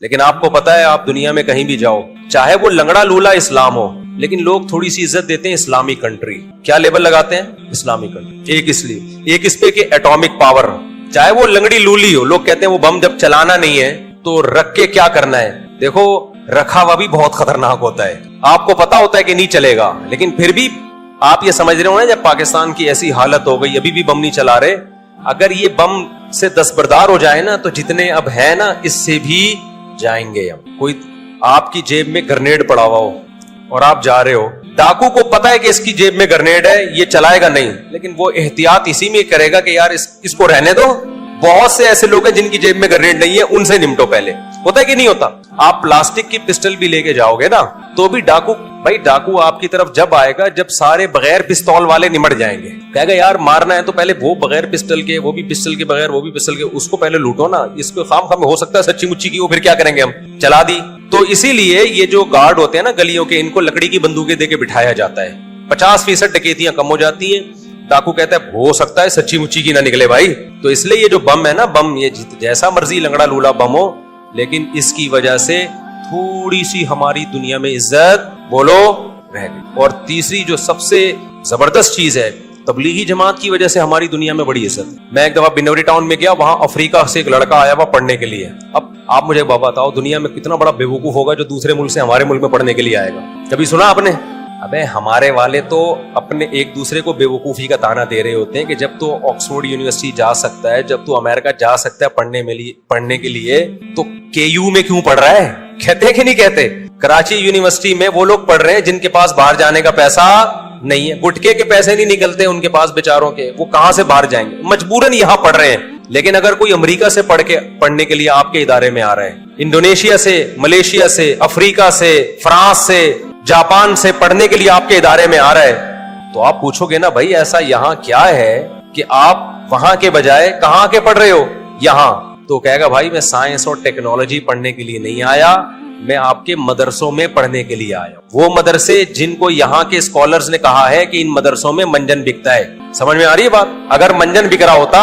لیکن آپ کو پتا ہے آپ دنیا میں کہیں بھی جاؤ, چاہے وہ لنگڑا لولا اسلام ہو, لیکن لوگ تھوڑی سی عزت دیتے ہیں اسلامی کنٹری. کیا لیبل لگاتے ہیں؟ اسلامی کنٹری. ایک اس لیے, ایک اس پہ کہ ایٹامک پاور. چاہے وہ لنگڑی لولی ہو, لوگ کہتے ہیں وہ بم جب چلانا نہیں ہے تو رکھ کے کیا کرنا ہے. دیکھو رکھا ہوا بھی بہت خطرناک ہوتا ہے, آپ کو پتا ہوتا ہے کہ نہیں چلے گا, لیکن پھر بھی آپ یہ سمجھ رہے ہو نا, جب پاکستان کی ایسی حالت ہو گئی, ابھی بھی بم نہیں چلا رہے, اگر یہ بم سے دستبردار ہو جائے نا تو جتنے اب ہے نا اس سے بھی جائیں گے. کوئی آپ کی جیب میں گرنیڈ پڑا ہوا ہو اور آپ جا رہے ہو, ڈاکو کو پتا ہے کہ اس کی جیب میں گرنیڈ ہے, یہ چلائے گا نہیں, لیکن وہ احتیاط اسی میں کرے گا کہ یار اس کو رہنے دو. بہت سے ایسے لوگ ہیں جن کی جیب میں گرنیڈ نہیں ہے, ان سے نمٹو پہلے. ہوتا ہے کہ نہیں ہوتا؟ آپ پلاسٹک کی پسٹل بھی لے کے جاؤ گے نا تو بھی ڈاکو, بھائی ڈاکو آپ کی طرف جب آئے گا جب سارے بغیر پستول والے نمٹ جائیں گے. کہے گا یار مارنا ہے تو پہلے وہ بغیر پسٹل کے, وہ بھی پسٹل کے بغیر, وہ بھی پسٹل کے, اس کو پہلے لوٹو نا. اس کو خام خام ہو سکتا ہے سچی مچی کی, وہ پھر کیا کریں گے, ہم چلا دی. تو اسی لیے یہ جو گارڈ ہوتے ہیں نا گلیوں کے, ان کو لکڑی کی بندوقیں دے کے بٹھایا جاتا ہے. 50% ڈکیتیاں کم ہو جاتی ہیں. ڈاکو کہتا ہے ہو سکتا ہے سچی مچی کی نہ نکلے بھائی. تو اس لیے یہ جو بم ہے نا, بم یہ جیسا مرضی لنگڑا لولا بم ہو, لیکن اس کی وجہ سے تھوڑی سی ہماری دنیا میں عزت بولو رہ گئی. اور تیسری جو سب سے زبردست چیز ہے, تبلیغی جماعت کی وجہ سے ہماری دنیا میں بڑی عزت. میں ایک دفعہ بنوری ٹاؤن میں گیا, وہاں افریقہ سے ایک لڑکا آیا ہوا پڑھنے کے لیے. اب آپ مجھے بتاؤ دنیا میں کتنا بڑا بیوقوف ہوگا جو دوسرے ملک سے ہمارے ملک میں پڑھنے کے لیے آئے گا. کبھی سنا آپ نے؟ ابے ہمارے والے تو اپنے ایک دوسرے کو بیوقوفی کا تانا دے رہے ہوتے ہیں کہ جب تو آکسفورڈ یونیورسٹی جا سکتا ہے, جب تو امریکہ جا سکتا ہے پڑھنے کے لیے, تو کے یو میں کیوں پڑھ رہا ہے؟ کہتے کہ نہیں کہتے؟ کراچی یونیورسٹی میں وہ لوگ پڑھ رہے ہیں جن کے پاس باہر جانے کا پیسہ نہیں ہے, گٹکے کے پیسے نہیں نکلتے ان کے پاس بیچاروں کے, وہ کہاں سے باہر جائیں گے, مجبوراً یہاں پڑھ رہے ہیں. لیکن اگر کوئی امریکہ سے پڑھنے کے لیے آپ کے ادارے میں آ رہا ہے, انڈونیشیا سے, ملیشیا سے, افریقہ سے, فرانس سے, جاپان سے پڑھنے کے لیے آپ کے ادارے میں آ رہا ہے, تو آپ پوچھو گے نا بھائی ایسا یہاں کیا ہے کہ آپ وہاں کے بجائے کہاں کے پڑھ رہے ہو یہاں. تو کہے گا بھائی میں سائنس اور ٹیکنالوجی پڑھنے کے لیے نہیں آیا, میں آپ کے مدرسوں میں پڑھنے کے لیے آیا. وہ مدرسے جن کو یہاں کے اسکالرز نے کہا ہے کہ ان مدرسوں میں منجن بکتا ہے. سمجھ میں آ رہی ہے بات؟ اگر منجن بک رہا ہوتا,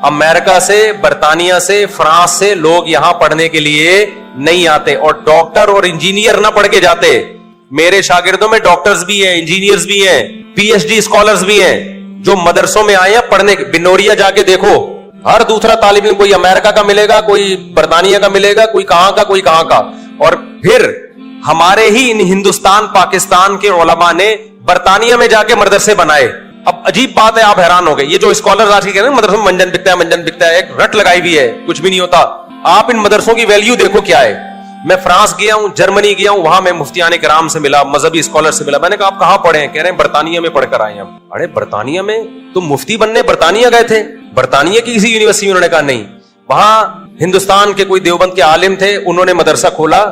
امریکہ سے, برطانیہ سے, فرانس سے لوگ یہاں پڑھنے کے لیے نہیں آتے, اور ڈاکٹر اور انجینئر نہ پڑھ کے جاتے. میرے شاگردوں میں ڈاکٹرز بھی ہیں, انجینئرز بھی ہیں, پی ایچ ڈی اسکالرز بھی ہیں جو مدرسوں میں آئے ہیں پڑھنے. بنوریا جا کے دیکھو, ہر دوسرا طالب علم کوئی امریکہ کا ملے گا, کوئی برطانیہ کا ملے گا, کوئی کہاں کا, کوئی کہاں کا. اور پھر ہمارے ہی ان ہندوستان پاکستان کے علماء نے برطانیہ میں جا کے مدرسے بنائے. اب عجیب بات ہے, آپ حیران ہو گئے, یہ جو اسکالر آج کے کہہ رہے ہیں مدرسوں میں منجن بکتا ہے, منجن بکتا ہے, ایک رٹ لگائی بھی ہے, کچھ بھی نہیں ہوتا. آپ ان مدرسوں کی ویلیو دیکھو کیا ہے. میں فرانس گیا ہوں, جرمنی گیا ہوں, وہاں میں مفتیان کرام سے ملا, مذہبی اسکالر سے ملا. میں نے کہا آپ کہاں پڑھے ہیں؟ کہہ رہے ہیں برطانیہ میں پڑھ کر آئے ہیں. ارے برطانیہ میں تم مفتی بننے برطانیہ گئے تھے؟ برطانیہ کی کسی یونیورسٹی میں؟ انہوں نے کہا نہیں, وہاں ہندوستان کے کوئی دیوبند کے عالم تھے, انہوں نے مدرسہ کھولا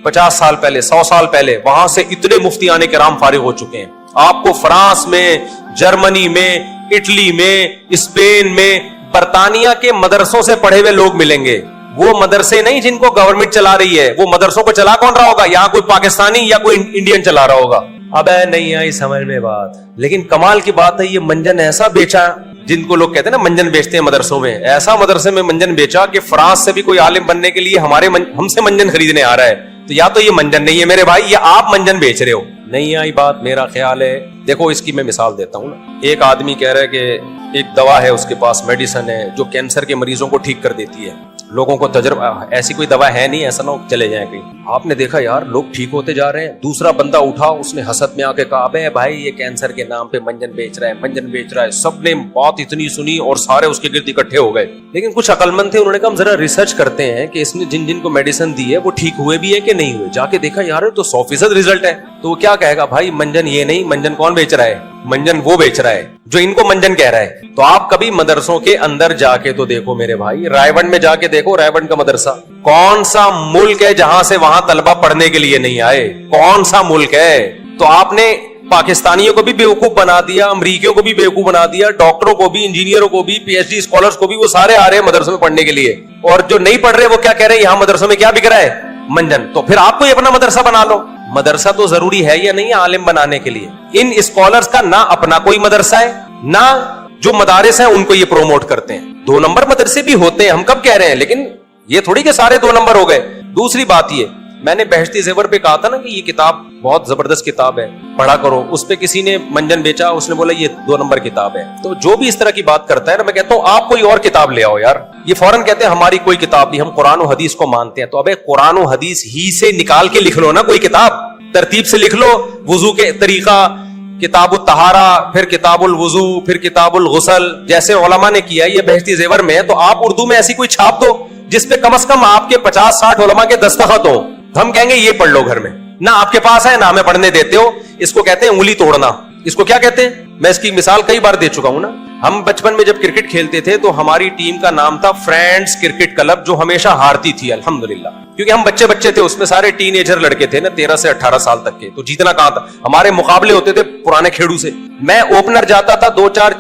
50 سال پہلے, 100 سال پہلے, وہاں سے اتنے مفتیان کرام فارغ ہو چکے ہیں. آپ کو فرانس میں, جرمنی میں, اٹلی میں, اسپین میں, برطانیہ کے مدرسوں سے پڑھے ہوئے لوگ ملیں گے. وہ مدرسے نہیں جن کو گورنمنٹ چلا رہی ہے, وہ مدرسوں کو چلا کون رہا ہوگا؟ یہاں کوئی پاکستانی یا کوئی انڈین چلا رہا ہوگا. اب نہیں آئی سمجھ میں بات. لیکن کمال کی بات ہے, یہ منجن ایسا بیچا, جن کو لوگ کہتے ہیں نا منجن بیچتے ہیں مدرسوں میں, ایسا مدرسے میں منجن بیچا کہ فرانس سے بھی کوئی عالم بننے کے لیے ہم سے منجن خریدنے آ رہا ہے. تو یا تو یہ منجن نہیں ہے میرے بھائی, یہ آپ منجن بیچ رہے ہو. نہیں آئی بات, میرا خیال ہے. دیکھو اس کی میں مثال دیتا ہوں نا. ایک آدمی کہہ رہا ہے کہ ایک دوا ہے اس کے پاس, میڈیسن ہے جو کینسر کے مریضوں کو ٹھیک کر دیتی ہے. لوگوں کو تجربہ, ایسی کوئی دوا ہے نہیں, ایسا نہ چلے جائیں کہیں. آپ نے دیکھا یار لوگ ٹھیک ہوتے جا رہے ہیں. دوسرا بندہ اٹھا, اس نے حسد میں آ کے کہا ابے بھائی یہ کینسر کے نام پہ منجن بیچ رہا ہے, منجن بیچ رہا ہے. سب نے بات اتنی سنی اور سارے اس کے گرد اکٹھے ہو گئے. لیکن کچھ عقل مند تھے, انہوں نے کہا ہم ذرا ریسرچ کرتے ہیں کہ اس نے جن جن کو میڈیسن دی ہے وہ ٹھیک ہوئے بھی ہے کہ نہیں ہوئے. جا کے دیکھا یار تو 100% ریزلٹ ہے. تو وہ کیا کہے گا بھائی منجن یہ نہیں, منجن کون بیچ رہا ہے؟ منجن وہ بیچ رہا ہے جو ان کو منجن کہہ رہا ہے. تو آپ کبھی مدرسوں کے اندر جا کے تو دیکھو میرے بھائی, رائے ونڈ میں جا کے دیکھو, رائے ونڈ کا مدرسہ کون سا ملک ہے جہاں سے وہاں طلبہ پڑھنے کے لیے نہیں آئے؟ کون سا ملک ہے؟ تو آپ نے پاکستانیوں کو بھی بیوقوف بنا دیا, امریکیوں کو بھی بیوقوف بنا دیا, ڈاکٹروں کو بھی, انجینئروں کو بھی, پی ایچ ڈی اسکالرز کو بھی, وہ سارے آ رہے ہیں مدرسوں میں پڑھنے کے لیے. اور جو نہیں پڑھ رہے وہ کیا کہہ رہے ہیں, یہاں مدرسوں میں کیا بک رہا ہے؟ منجن. تو پھر آپ کو یہ اپنا مدرسہ بنا لو. مدرسہ تو ضروری ہے یا نہیں عالم بنانے کے لیے؟ ان اسکالرز کا نہ اپنا کوئی مدرسہ ہے, نہ جو مدارس ہیں ان کو یہ پروموٹ کرتے ہیں. 2 نمبر مدرسے بھی ہوتے ہیں, ہم کب کہہ رہے ہیں, لیکن یہ تھوڑی کہ سارے 2 نمبر ہو گئے. دوسری بات یہ, میں نے بہشتی زیور پہ کہا تھا نا کہ یہ کتاب بہت زبردست کتاب ہے, پڑھا کرو. اس پہ کسی نے منجن بیچا, اس نے بولا یہ 2 نمبر کتاب ہے. تو جو بھی اس طرح کی بات کرتا ہے نا, میں کہتا ہوں آپ کوئی اور کتاب لے آؤ یار. یہ فوراً کہتے ہیں ہماری کوئی کتاب نہیں, ہم قرآن و حدیث کو مانتے ہیں. تو ابے قرآن و حدیث ہی سے نکال کے لکھ لو نا کوئی کتاب, ترتیب سے لکھ لو. وضو کے طریقہ, کتاب الطہارہ, پھر کتاب الوضو, پھر کتاب الغسل, جیسے علماء نے کیا. یہ بہشتی زیور میں ہے تو آپ اردو میں ایسی کوئی چھاپ دو جس پہ کم از کم آپ کے 50-60 علماء کے دستخط ہو. ہم کہیں گے یہ پڑھ لو گھر میں. نہ آپ کے پاس ہے نہ ہمیں پڑھنے دیتے ہو. اس کو کہتے ہیں انگلی توڑنا. اس کو کیا کہتے ہیں, میں اس کی مثال کئی بار دے چکا ہوں نا. ہم بچپن میں جب کرکٹ کھیلتے تھے تو ہماری ٹیم کا نام تھا فرینڈز کرکٹ کلب, جو ہمیشہ ہارتی تھی الحمدللہ, کیونکہ ہم بچے تھے. اس میں سارے ٹین ایجر لڑکے تھے نا, 13 سے 18 سال تک کے. تو جیتنا کہاں تھا, ہمارے مقابلے ہوتے تھے پرانے کھیڑو سے. میں اوپنر جاتا تھا, 2-4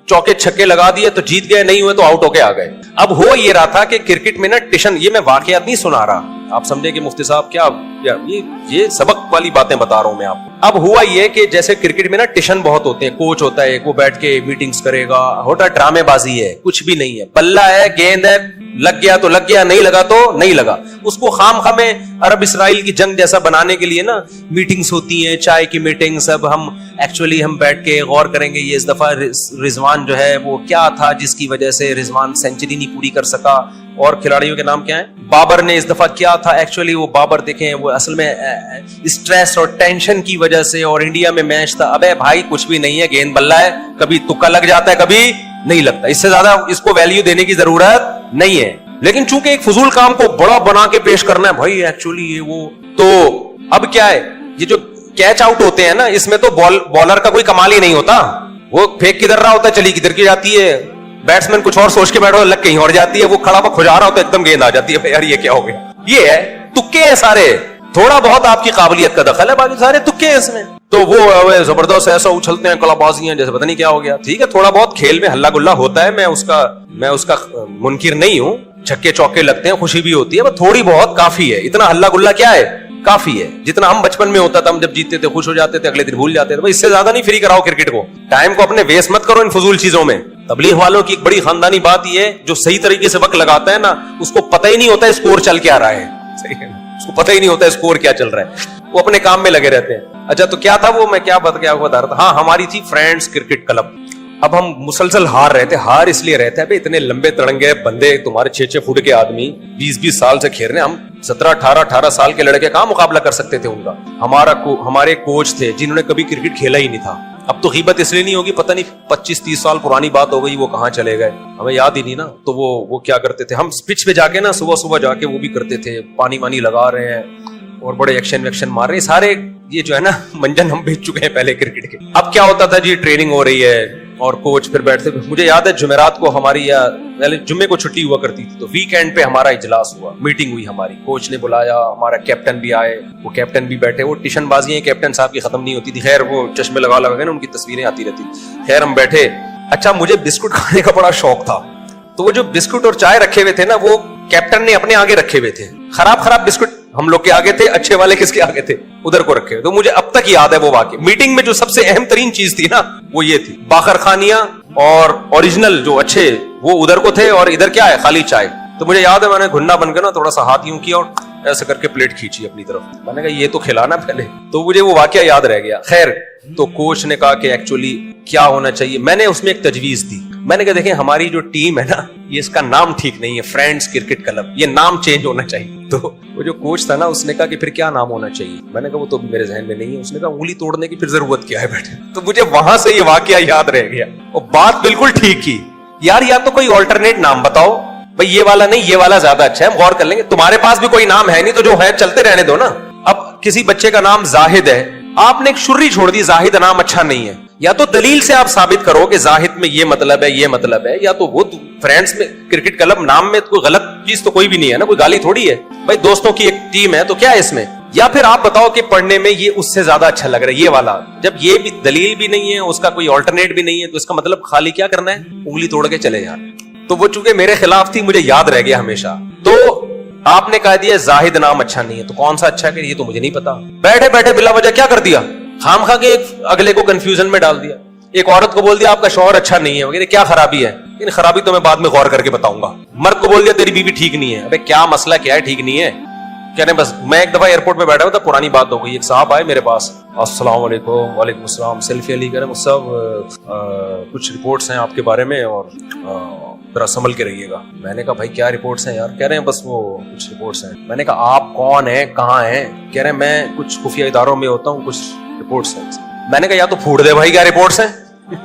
چوکے چھکے لگا دیے تو جیت گئے, نہیں ہوئے تو آؤٹ ہو کے آ گئے. اب ہو یہ رہا تھا کہ کرکٹ میں نا ٹیشن, یہ میں واقعات نہیں سنا رہا, آپ سمجھے کہ مفتی صاحب کیا یہ سبق والی باتیں بتا رہا ہوں میں آپ. اب ہوا یہ کہ جیسے کرکٹ میں نا ٹیشن بہت ہوتے ہیں, کوچ ہوتا ہے وہ بیٹھ کے میٹنگز کرے گا, ہوتا ڈرامے بازی ہے, کچھ بھی نہیں ہے. بلہ ہے, گیند ہے, لگ گیا تو لگ گیا, نہیں لگا تو نہیں لگا. اس کو خام خامے عرب اسرائیل کی جنگ جیسا بنانے کے لیے نا میٹنگز ہوتی ہیں, چائے کی میٹنگز. اب ہم ایکچولی ہم بیٹھ کے غور کریں گے یہ اس دفعہ رضوان جو ہے وہ کیا تھا جس کی وجہ سے رضوان سینچری نہیں پوری کر سکا, اور کھلاڑیوں کے نام کیا ہیں. بابر نے اس دفعہ کیا تھا, ایکچولی وہ بابر دیکھیں وہ اصل میں اسٹریس اور ٹینشن کی وجہ سے, اور انڈیا میں میچ تھا. ابے بھائی کچھ بھی نہیں ہے, گیند بلہ ہے, کبھی تکا لگ جاتا ہے کبھی نہیں لگتا. اس سے زیادہ اس کو ویلیو دینے کی ضرورت نہیں ہے. لیکن چونکہ ایک فضول کام کو بڑا بنا کے پیش کرنا ہے بھائی ایکچولی یہ وہ, تو اب کیا ہے, یہ جو کیچ آؤٹ ہوتے ہیں نا, اس میں تو بالر کا کوئی کمال ہی نہیں ہوتا. وہ پھینک کدھر رہا ہوتا ہے, چلی کدھر کی جاتی ہے, بیٹسمین کچھ اور سوچ کے بیٹھو, لگ کہیں اور جاتی ہے, وہ کھڑا ہوا کھجا رہا ہوتا ہے, ایک دم گیند آ جاتی ہے. یار یہ کیا ہو گیا, یہ ہے تکے ہیں سارے. تھوڑا بہت آپ کی قابلیت کا دخل ہے, باقی سارے تکے ہیں اس میں. تو وہ زبردست ایسا اچھلتے ہیں, کلا بازی ہیں جیسے پتہ نہیں کیا ہو گیا. ٹھیک ہے, تھوڑا بہت کھیل میں ہلا گلا ہوتا ہے, میں اس کا منکر نہیں ہوں. چھکے چوکے لگتے ہیں, خوشی بھی ہوتی ہے, بس تھوڑی بہت کافی ہے. اتنا ہلا گلا کیا ہے, کافی ہے. جتنا ہم بچپن میں ہوتا تھا, ہم جب جیتتے تھے خوش ہو جاتے تھے, اگلے دن بھول جاتے تھے. اس سے زیادہ نہیں فری کراؤ کرکٹ کو. ٹائم کو اپنے ویسٹ مت کرو ان فضول چیزوں میں. تبلیغ والوں کی ایک بڑی خاندانی بات یہ ہے, جو صحیح طریقے سے وقت لگاتا ہے نا, اس کو پتہ ہی نہیں ہوتا اسکور چل کیا رہا ہے. صحیح ہے, اس کو پتہ ہی نہیں ہوتا اسکور کیا چل رہا ہے, وہ اپنے کام میں لگے رہتے ہیں. اچھا تو کیا تھا وہ, میں کیا بتا رہا تھا. ہاں, ہماری تھی فرینڈز کرکٹ کلب. اب ہم مسلسل ہار رہے تھے, ہار اس لیے رہتے ہیں اتنے لمبے تڑنگے بندے, تمہارے 6-6 فٹ کے آدمی 20-20 سال سے کھیل رہے ہیں. ہم 17-18 سال کے لڑکے کہاں مقابلہ کر سکتے تھے ان کا. ہمارے کوچ تھے جنہوں نے کبھی کرکٹ کھیلا ہی نہیں تھا. اب تو غیبت اس لیے نہیں ہوگی, پتہ نہیں 25-30 سال پرانی بات ہو گئی, وہ کہاں چلے گئے, ہمیں یاد ہی نہیں نا. تو وہ کیا کرتے تھے, ہم پچ پہ جا کے نا صبح جا کے وہ بھی کرتے تھے, پانی وانی لگا رہے ہیں اور بڑے ایکشن ویکشن مار رہے ہیں. سارے یہ جو ہے نا منجن ہم بھیج چکے ہیں پہلے کرکٹ کے. اب کیا ہوتا تھا جی, ٹریننگ ہو رہی ہے اور کوچ پھر بیٹھتے. مجھے یاد ہے جمعرات کو ہماری, یا جمعے کو چھٹی ہوا کرتی تھی, تو ویکینڈ پہ ہمارا اجلاس ہوا, میٹنگ ہوئی ہماری. کوچ نے بلایا, ہمارا کیپٹن بھی آئے, وہ کیپٹن بھی بیٹھے. وہ ٹیشن بازی ہیں کیپٹن صاحب کی ختم نہیں ہوتی تھی. خیر وہ چشمے لگا کے نا ان کی تصویریں آتی رہتی. خیر ہم بیٹھے. اچھا مجھے بسکٹ کھانے کا بڑا شوق تھا, تو وہ جو بسکٹ اور چائے رکھے ہوئے تھے نا, وہ کیپٹن نے اپنے آگے رکھے ہوئے تھے. خراب بسکٹ ہم لوگ کے آگے تھے, اچھے والے کس کے آگے تھے, ادھر کو رکھے. تو مجھے اب تک یاد ہے وہ واقعہ. میٹنگ میں جو سب سے اہم ترین چیز تھی نا, وہ یہ تھی, باخر خانیاں اور اوریجنل جو اچھے وہ ادھر کو تھے, اور ادھر کیا ہے, خالی چائے. تو مجھے یاد ہے میں نے گھننا بن کے نا تھوڑا سا ہاتھ یوں کیا اور ایسے کر کے پلیٹ کھینچی اپنی طرف. میں نے کہا یہ تو کھلانا پہلے. تو مجھے وہ واقعہ یاد رہ گیا. خیر تو کوچ نے کہا کہ ایکچولی کیا ہونا چاہیے. میں نے اس میں ایک تجویز دی. میں نے کہا دیکھیں ہماری جو ٹیم ہے نا, یہ اس کا نام ٹھیک نہیں ہے, فرینڈز کرکٹ کلب, یہ نام چینج ہونا چاہیے. تو وہ جو کوچ تھا نا, اس نے کہا کہ پھر کیا نام ہونا چاہیے. میں نے کہا وہ تو میرے ذہن میں نہیں ہے. اس نے کہا انگلی توڑنے کی پھر ضرورت کیا ہے بیٹھے. تو مجھے وہاں سے یہ واقعہ یاد رہ گیا, اور بات بالکل ٹھیک کی. یار یا تو کوئی آلٹرنیٹ نام بتاؤ, بھائی یہ والا نہیں, یہ والا زیادہ اچھا ہے, ہم غور کر لیں گے. تمہارے پاس بھی کوئی نام ہے نہیں, تو جو ہے چلتے رہنے دو نا. اب کسی بچے کا نام زاہد ہے, آپ نے ایک شری چھوڑ دی, زاہد نام اچھا نہیں ہے. یا تو دلیل سے آپ ثابت کرو کہ زاہد میں یہ مطلب ہے, یہ مطلب ہے, یا تو وہ فرینڈز میں کرکٹ کلب نام میں کوئی غلط چیز تو کوئی بھی نہیں ہے نا, کوئی گالی تھوڑی ہے بھائی, دوستوں کی ایک ٹیم ہے تو کیا ہے اس میں. یا پھر آپ بتاؤ کہ پڑھنے میں یہ اس سے زیادہ اچھا لگ رہا ہے یہ والا. جب یہ بھی دلیل بھی نہیں ہے, اس کا کوئی آلٹرنیٹ بھی نہیں ہے, تو اس کا مطلب خالی کیا کرنا ہے, انگلی توڑ کے چلے جانا. تو وہ چونکہ میرے خلاف تھی, مجھے یاد رہ گیا ہمیشہ. تو آپ نے کہہ دیا زاہد نام اچھا نہیں ہے, تو کون سا اچھا ہے کہ یہ تو مجھے نہیں پتا. بیٹھے بیٹھے بلا وجہ کیا کر دیا, خام خواہ کے اگلے کو کنفیوژن میں ڈال دیا. ایک عورت کو بول دیا آپ کا شوہر اچھا نہیں ہے وغیرہ, کیا خرابی ہے, لیکن خرابی تو میں بعد میں غور کر کے بتاؤں گا. مرد کو بول دیا تیری بیوی ٹھیک نہیں ہے. ابے کیا مسئلہ کیا ہے, ٹھیک نہیں ہے, کہہ رہے ہیں بس میں ایک دفعہ ایئرپورٹ پہ بیٹھا ہوا تھا, پرانی بات ہو گئی, ایک صاحب آئے میرے پاس, السلام علیکم. وعلیکم السلام. سیلفی علی. کہہ رہے ہیں صاحب کچھ رپورٹس ہیں آپ کے بارے میں اور ذرا سنبھل کے رہیے گا. میں نے کہا بھائی کیا رپورٹس ہیں یار؟ کہہ رہے ہیں بس وہ کچھ رپورٹس ہیں. میں نے کہا آپ کون ہیں, کہاں ہیں؟ کہہ رہے ہیں میں کچھ خفیہ اداروں میں ہوتا ہوں, کچھ رپورٹس ہیں. میں نے کہا یا تو پھوڑ دے بھائی کیا رپورٹس ہیں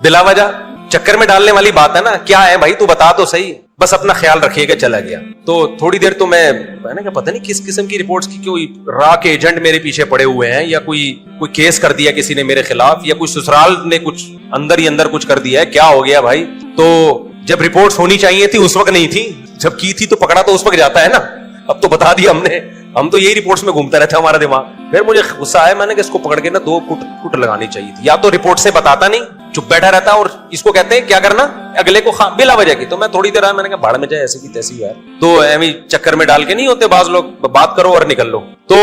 بلا وجہ چکر میں ڈالنے والی بات ہے نا. کیا ہے بھائی تو بتا تو صحیح, بس اپنا خیال رکھیے کہ چلا گیا. تو تھوڑی دیر تو میں نے کہا پتہ نہیں کس قسم کی رپورٹس کی, کوئی را کے ایجنٹ میرے پیچھے پڑے ہوئے ہیں, یا کوئی کیس کر دیا کسی نے میرے خلاف, یا کوئی سسرال نے کچھ اندر ہی اندر کچھ کر دیا ہے, کیا ہو گیا بھائی. تو جب رپورٹس ہونی چاہیے تھی اس وقت نہیں تھی, جب کی تھی تو پکڑا تو اس وقت جاتا ہے نا. اب تو بتا دیا ہم نے, ہم تو یہی رپورٹس میں گھومتا رہتا ہے ہمارا دماغ. پھر مجھے غصہ آیا, میں نے کہ اس کو پکڑ کے نا 2 کٹ لگانی چاہیے تھی. یا تو رپورٹ سے بتاتا نہیں, چپ بیٹھا رہتا, اور اس کو کہتے ہیں کیا کرنا اگلے کو بلا وجہ کی. تو میں تھوڑی دیر آیا, میں نے کہا بھاڑ میں جائے ایسی کی تیسی یار. تو ایویں چکر میں ڈال کے نہیں ہوتے بعض لوگ, بات کرو اور نکل لو. تو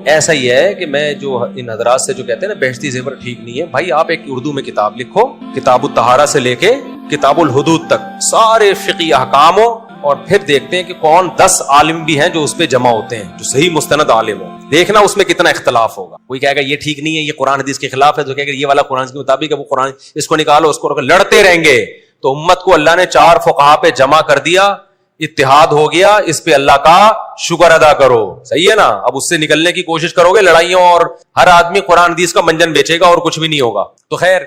ایسا ہی ہے کہ میں جو ان حضرات سے جو کہتے ہیں نا بہشتی زیور ٹھیک نہیں ہے, بھائی آپ ایک اردو میں کتاب لکھو, کتاب الطہارہ سے لے کے کتاب الحدود تک سارے فقہی احکام ہو, اور پھر دیکھتے ہیں کہ کون 10 عالم بھی ہیں جو اس پہ جمع ہوتے ہیں, جو صحیح مستند عالم ہو. دیکھنا اس میں کتنا اختلاف ہوگا. کوئی کہے گا یہ ٹھیک نہیں ہے, یہ قرآن حدیث کے خلاف ہے, تو کہے گا یہ والا قرآن کے مطابق ہے, وہ قرآن اس کو نکالو اس کو رکھو. لڑتے رہیں گے. تو امت کو اللہ نے 4 فقہا پہ جمع کر دیا, اتحاد ہو گیا, اس پہ اللہ کا شکر ادا کرو. صحیح ہے نا. اب اس سے نکلنے کی کوشش کرو گے لڑائیوں, اور ہر آدمی قرآن حدیث کا منجن بیچے گا اور کچھ بھی نہیں ہوگا. تو خیر